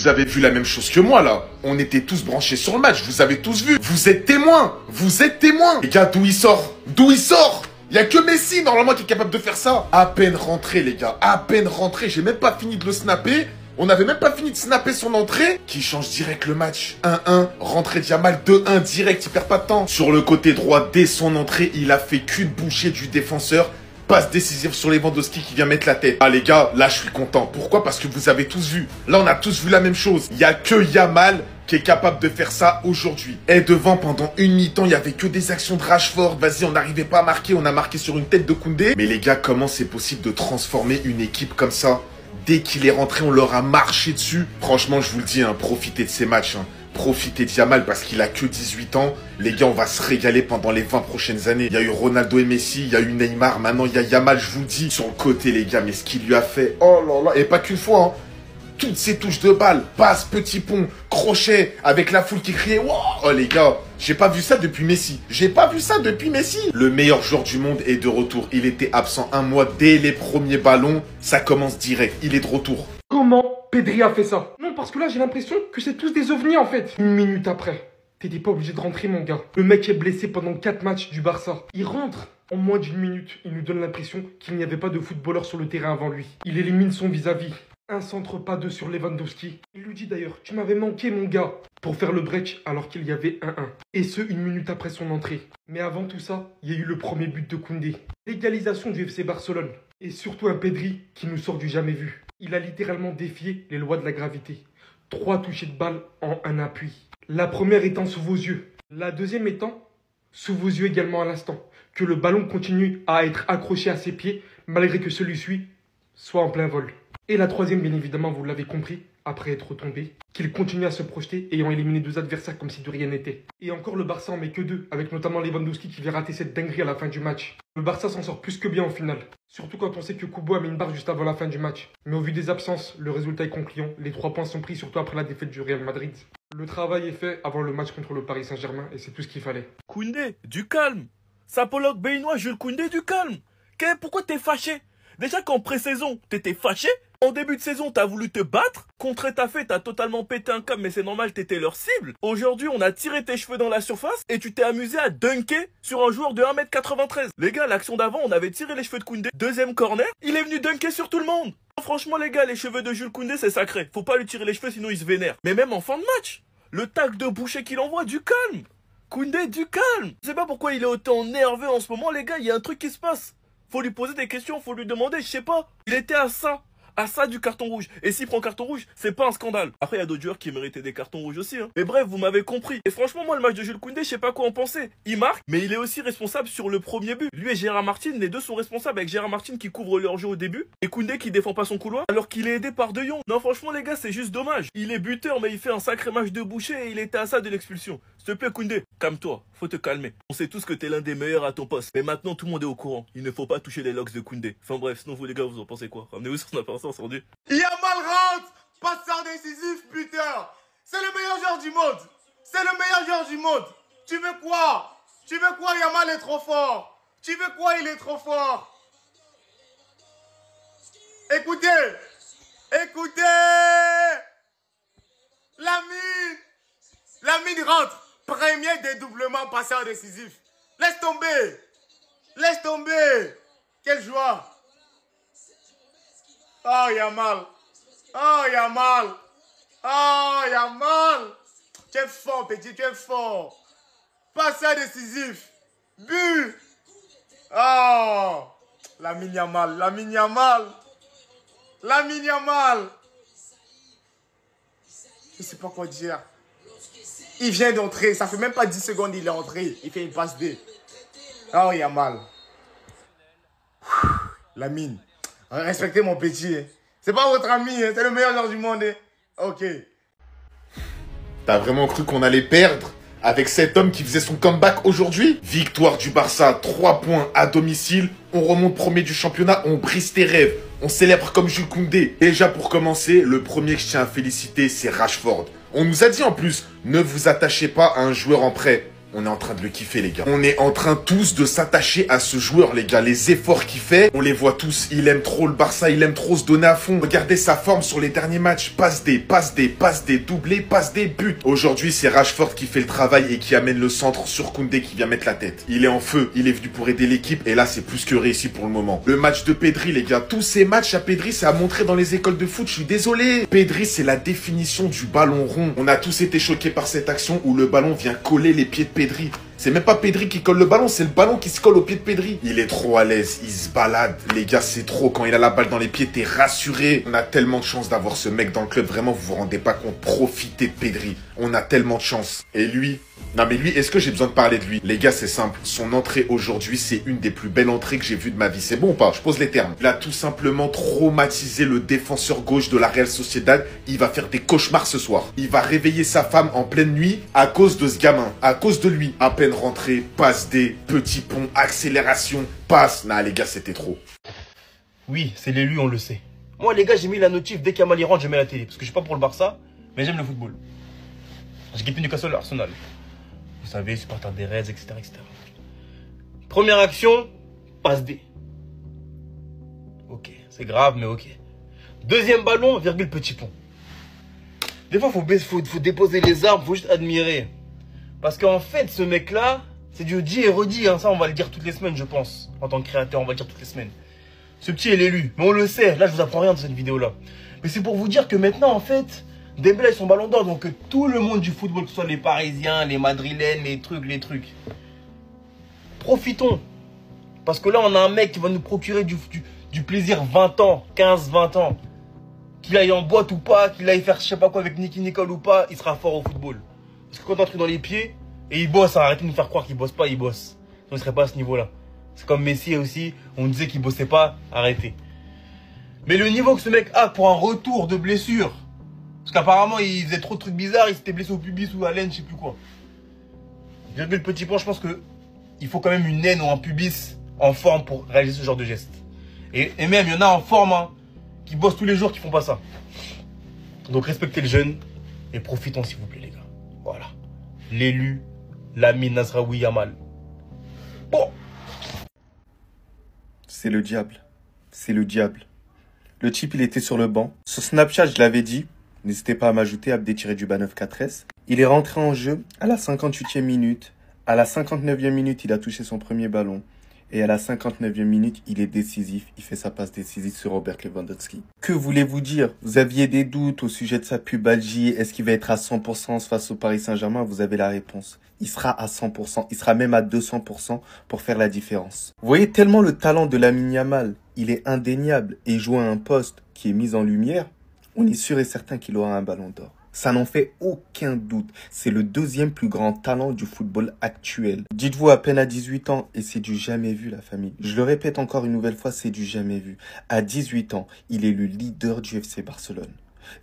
Vous avez vu la même chose que moi, là. On était tous branchés sur le match. Vous avez tous vu. Vous êtes témoins. Vous êtes témoins. Les gars, d'où il sort? D'où il sort? Il y a que Messi, normalement, qui est capable de faire ça. À peine rentré, les gars. À peine rentré. J'ai même pas fini de le snapper. On n'avait même pas fini de snapper son entrée. Qui change direct le match. 1-1. Rentrée Yamal. 2-1 direct. Il perd pas de temps. Sur le côté droit, dès son entrée, il a fait qu'une bouchée du défenseur. Passe décisive sur Lewandowski qui vient mettre la tête. Ah les gars, là je suis content. Pourquoi? Parce que vous avez tous vu. Là on a tous vu la même chose. Il n'y a que Yamal qui est capable de faire ça aujourd'hui. Et devant, pendant une mi-temps, il n'y avait que des actions de Rashford. Vas-y, on n'arrivait pas à marquer. On a marqué sur une tête de Koundé. Mais les gars, comment c'est possible de transformer une équipe comme ça? Dès qu'il est rentré, on leur a marché dessus. Franchement, je vous le dis, hein, profitez de ces matchs. Hein. Profitez de Yamal parce qu'il a que 18 ans. Les gars, on va se régaler pendant les 20 prochaines années. Il y a eu Ronaldo et Messi, il y a eu Neymar. Maintenant, il y a Yamal, je vous le dis. Sur le côté, les gars, mais ce qu'il lui a fait. Oh là là. Et pas qu'une fois, hein. Toutes ces touches de balle, passe, petit pont, crochet, avec la foule qui criait. Wow. Oh les gars, j'ai pas vu ça depuis Messi. J'ai pas vu ça depuis Messi. Le meilleur joueur du monde est de retour. Il était absent un mois dès les premiers ballons. Ça commence direct. Il est de retour. Comment Pedri a fait ça? Non, parce que là, j'ai l'impression que c'est tous des ovnis, en fait. Une minute après, t'étais pas obligé de rentrer, mon gars. Le mec est blessé pendant 4 matchs du Barça. Il rentre en moins d'une minute. Il nous donne l'impression qu'il n'y avait pas de footballeur sur le terrain avant lui. Il élimine son vis-à-vis. Un centre pas deux sur Lewandowski. Il lui dit d'ailleurs, tu m'avais manqué, mon gars, pour faire le break alors qu'il y avait 1-1. Et ce, une minute après son entrée. Mais avant tout ça, il y a eu le premier but de Koundé. L'égalisation du FC Barcelone. Et surtout un Pedri qui nous sort du jamais vu. Il a littéralement défié les lois de la gravité. 3 touchés de balle en un appui. La première étant sous vos yeux. La deuxième étant sous vos yeux également à l'instant. Que le ballon continue à être accroché à ses pieds malgré que celui-ci soit en plein vol. Et la troisième, bien évidemment, vous l'avez compris, après être tombé, qu'il continue à se projeter, ayant éliminé 2 adversaires comme si de rien n'était. Et encore, le Barça en met que 2, avec notamment Lewandowski qui vient rater cette dinguerie à la fin du match. Le Barça s'en sort plus que bien au final. Surtout quand on sait que Kubo a mis une barre juste avant la fin du match. Mais au vu des absences, le résultat est concluant. Les 3 points sont pris, surtout après la défaite du Real Madrid. Le travail est fait avant le match contre le Paris Saint-Germain, et c'est tout ce qu'il fallait. Koundé, du calme. Sapologue béninois Jules Koundé, du calme. Pourquoi t'es fâché? Déjà qu'en pré-saison, t'étais fâché. En début de saison, t'as voulu te battre. Contre Étafé, t'as totalement pété un câble, mais c'est normal, t'étais leur cible. Aujourd'hui, on a tiré tes cheveux dans la surface et tu t'es amusé à dunker sur un joueur de 1m93. Les gars, l'action d'avant, on avait tiré les cheveux de Koundé. Deuxième corner, il est venu dunker sur tout le monde. Franchement, les gars, les cheveux de Jules Koundé, c'est sacré. Faut pas lui tirer les cheveux, sinon il se vénère. Mais même en fin de match, le tac de boucher qu'il envoie, du calme. Koundé, du calme. Je sais pas pourquoi il est autant nerveux en ce moment, les gars, il y a un truc qui se passe. Faut lui poser des questions, faut lui demander, je sais pas. Il était à ça du carton rouge. Et s'il prend carton rouge, c'est pas un scandale. Après, il y a d'autres joueurs qui méritaient des cartons rouges aussi. Hein. Mais bref, vous m'avez compris. Et franchement, moi, le match de Jules Koundé, je sais pas quoi en penser. Il marque, mais il est aussi responsable sur le premier but. Lui et Gérard Martin, les deux sont responsables, avec Gérard Martin qui couvre leur jeu au début et Koundé qui défend pas son couloir alors qu'il est aidé par De Jong. Non, franchement, les gars, c'est juste dommage. Il est buteur, mais il fait un sacré match de boucher et il était à ça de l'expulsion. S'il te plaît, Koundé, calme-toi, faut te calmer. On sait tous que t'es l'un des meilleurs à ton poste. Mais maintenant, tout le monde est au courant. Il ne faut pas toucher les locks de Koundé. Enfin bref, sinon vous les gars, vous en pensez quoi? Ramenez-vous sur n'a pas entendu. Yamal rentre, passeur décisif, putain. C'est le meilleur joueur du monde. C'est le meilleur joueur du monde. Tu veux quoi? Tu veux quoi? Yamal est trop fort. Tu veux quoi? Il est trop fort. Écoutez. Lamine rentre. Premier dédoublement, passeur décisif. Laisse tomber. Quelle joie. Oh Yamal. Tu es fort, petit, tu es fort. Passeur décisif. But. Oh. Lamine Yamal. Je sais pas quoi dire. Il vient d'entrer, ça fait même pas 10 secondes il est entré. Il fait une passe D. Oh Yamal. Lamine. Respectez mon petit. C'est pas votre ami, c'est le meilleur joueur du monde. Ok. T'as vraiment cru qu'on allait perdre avec cet homme qui faisait son comeback aujourd'hui? Victoire du Barça, 3 points à domicile. On remonte premier du championnat, on brise tes rêves. On célèbre comme Jules Koundé. Déjà pour commencer, le premier que je tiens à féliciter, c'est Rashford. On nous a dit en plus, ne vous attachez pas à un joueur en prêt. On est en train de le kiffer, les gars. On est en train tous de s'attacher à ce joueur, les gars. Les efforts qu'il fait, on les voit tous. Il aime trop le Barça, il aime trop se donner à fond. Regardez sa forme sur les derniers matchs. Passe des, doublés, passe des, buts. Aujourd'hui, c'est Rashford qui fait le travail et qui amène le centre sur Koundé qui vient mettre la tête. Il est en feu, il est venu pour aider l'équipe et là, c'est plus que réussi pour le moment. Le match de Pedri, les gars. Tous ces matchs à Pedri, c'est à montrer dans les écoles de foot. Je suis désolé. Pedri, c'est la définition du ballon rond. On a tous été choqués par cette action où le ballon vient coller les pieds de Pedri. C'est même pas Pedri qui colle le ballon, c'est le ballon qui se colle au pied de Pedri. Il est trop à l'aise, il se balade. Les gars, c'est trop. Quand il a la balle dans les pieds, t'es rassuré. On a tellement de chance d'avoir ce mec dans le club. Vraiment, vous vous rendez pas compte. Profitez de Pedri. On a tellement de chance. Et lui... Non mais lui, est-ce que j'ai besoin de parler de lui? Les gars, c'est simple. Son entrée aujourd'hui, c'est une des plus belles entrées que j'ai vues de ma vie. C'est bon ou pas? Je pose les termes. Il a tout simplement traumatisé le défenseur gauche de la Real Sociedad. Il va faire des cauchemars ce soir. Il va réveiller sa femme en pleine nuit à cause de ce gamin. À cause de lui. À peine rentré, passe des petits ponts, accélération, passe. Nah les gars, c'était trop. Oui, c'est l'élu, on le sait. Moi les gars, j'ai mis la notif dès qu'Yamal y rentre, je mets la télé. Parce que je suis pas pour le Barça, mais j'aime le football. J'ai kiffé Newcastle, Arsenal. Vous savez, supporter des Reds, etc., etc. Première action, passe D. Ok, c'est grave, mais ok. Deuxième ballon, virgule petit pont. Des fois, faut déposer les armes, faut juste admirer. Parce qu'en fait, ce mec-là, c'est du dit et redit. Hein. Ça, on va le dire toutes les semaines, je pense. En tant que créateur, on va le dire toutes les semaines. Ce petit est l'élu. Mais on le sait. Là, je vous apprends rien dans cette vidéo-là. Mais c'est pour vous dire que maintenant, en fait... Dembélé a son ballon d'or, donc tout le monde du football, que ce soit les Parisiens, les Madrilènes, les trucs. Profitons. Parce que là, on a un mec qui va nous procurer du plaisir 20 ans, 15-20 ans. Qu'il aille en boîte ou pas, qu'il aille faire je sais pas quoi avec Nicky Nicole ou pas, il sera fort au football. Parce que quand on a un truc dans les pieds, et il bosse, hein, arrêtez de nous faire croire qu'il bosse pas, il bosse. Sinon, il serait pas à ce niveau-là. C'est comme Messi aussi, on disait qu'il bossait pas, arrêtez. Mais le niveau que ce mec a pour un retour de blessure, parce qu'apparemment, il faisait trop de trucs bizarres, il s'était blessé au pubis ou à l'aine, je sais plus quoi. Virgule petit point, je pense que il faut quand même une aine ou un pubis en forme pour réaliser ce genre de geste. Et même, il y en a en forme, hein, qui bossent tous les jours, qui font pas ça. Donc respectez le jeune et profitons s'il vous plaît, les gars. Voilà. L'élu, Lamine Nasraoui Yamal. Bon. C'est le diable. C'est le diable. Le type, il était sur le banc. Sur Snapchat, je l'avais dit. N'hésitez pas à m'ajouter Abdé-du-bas94S. Il est rentré en jeu à la 58e minute. À la 59e minute, il a touché son premier ballon. Et à la 59e minute, il est décisif. Il fait sa passe décisive sur Robert Lewandowski. Que voulez-vous dire? Vous aviez des doutes au sujet de sa pubalgie. Est-ce qu'il va être à 100% face au Paris Saint-Germain? Vous avez la réponse. Il sera à 100%. Il sera même à 200% pour faire la différence. Vous voyez tellement le talent de Lamine Yamal. Il est indéniable. Et joue à un poste qui est mis en lumière. On est sûr et certain qu'il aura un ballon d'or. Ça n'en fait aucun doute. C'est le deuxième plus grand talent du football actuel. Dites-vous à peine à 18 ans, et c'est du jamais vu, la famille. Je le répète encore une nouvelle fois, c'est du jamais vu. À 18 ans, il est le leader du FC Barcelone.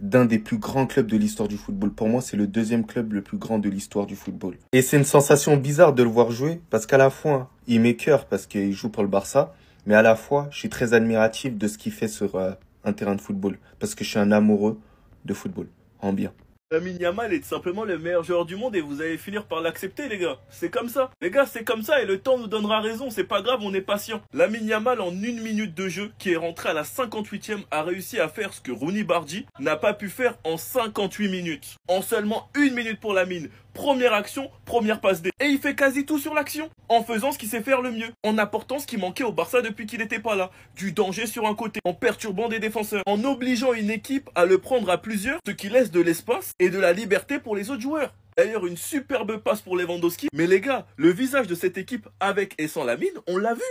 D'un des plus grands clubs de l'histoire du football. Pour moi, c'est le deuxième club le plus grand de l'histoire du football. Et c'est une sensation bizarre de le voir jouer, parce qu'à la fois, il m'écœure parce qu'il joue pour le Barça, mais à la fois, je suis très admiratif de ce qu'il fait sur un terrain de football, parce que je suis un amoureux de football, en bien. Lamine Yamal est simplement le meilleur joueur du monde et vous allez finir par l'accepter, les gars. C'est comme ça. Les gars, c'est comme ça et le temps nous donnera raison. C'est pas grave, on est patient. Lamine Yamal, en 1 minute de jeu, qui est rentré à la 58e, a réussi à faire ce que Rooney Bardi n'a pas pu faire en 58 minutes. En seulement 1 minute pour Lamine. Première action, première passe D. Et il fait quasi tout sur l'action. En faisant ce qu'il sait faire le mieux. En apportant ce qui manquait au Barça depuis qu'il n'était pas là. Du danger sur un côté. En perturbant des défenseurs. En obligeant une équipe à le prendre à plusieurs. Ce qui laisse de l'espace et de la liberté pour les autres joueurs. D'ailleurs, une superbe passe pour Lewandowski. Mais les gars, le visage de cette équipe avec et sans Lamine, on l'a vu.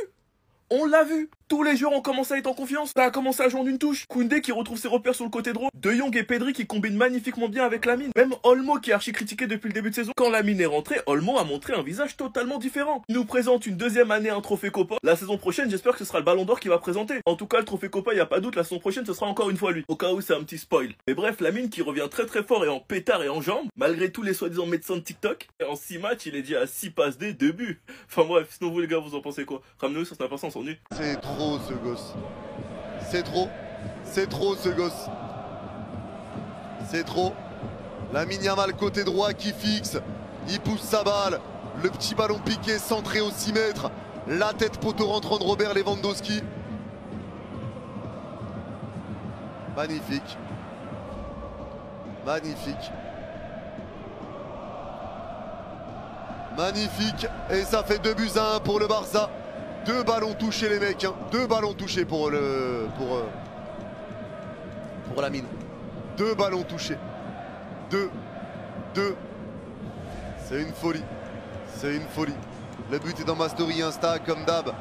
On l'a vu. Tous les joueurs ont commencé à être en confiance. Ça a commencé à jouer en une touche. Koundé qui retrouve ses repères sur le côté droit. De Jong et Pedri qui combinent magnifiquement bien avec Lamine. Même Olmo qui est archi critiqué depuis le début de saison. Quand Lamine est rentré, Olmo a montré un visage totalement différent. Il nous présente une deuxième année un trophée Copa. La saison prochaine, j'espère que ce sera le Ballon d'Or qui va présenter. En tout cas, le trophée Copa, il n'y a pas doute, la saison prochaine, ce sera encore une fois lui. Au cas où c'est un petit spoil. Mais bref, Lamine qui revient très très fort et en pétard et en jambes. Malgré tous les soi-disant médecins de TikTok. Et en 6 matchs, il est dit à 6 passes D, 2 buts. Enfin bref, sinon vous les gars, vous en pensez quoi? Ramenez-nous sur Snap, on s'ennuie. C'est trop ce gosse. C'est trop ce gosse. C'est trop. Lamine Yamal côté droit qui fixe. Il pousse sa balle. Le petit ballon piqué, centré au 6 mètres. La tête poteau rentrant de Robert Lewandowski. Magnifique. Magnifique. Magnifique. Et ça fait 2-1 pour le Barça. 2 ballons touchés les mecs. 2 ballons touchés pour Lamine. 2 ballons touchés. 2. C'est une folie. C'est une folie. Le but est dans ma story Insta comme d'hab.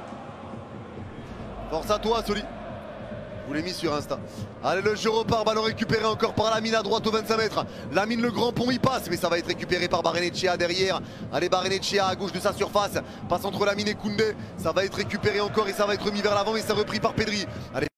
Force à toi Soli. Je vous l'ai mis sur Insta. Allez, le jeu repart, ballon récupéré encore par Lamine à droite au 25 mètres. Lamine, le grand pont, il passe, mais ça va être récupéré par Barrenetxea derrière. Allez, Barrenetxea à gauche de sa surface. Passe entre Lamine et Koundé. Ça va être récupéré encore et ça va être remis vers l'avant, mais c'est repris par Pedri. Allez.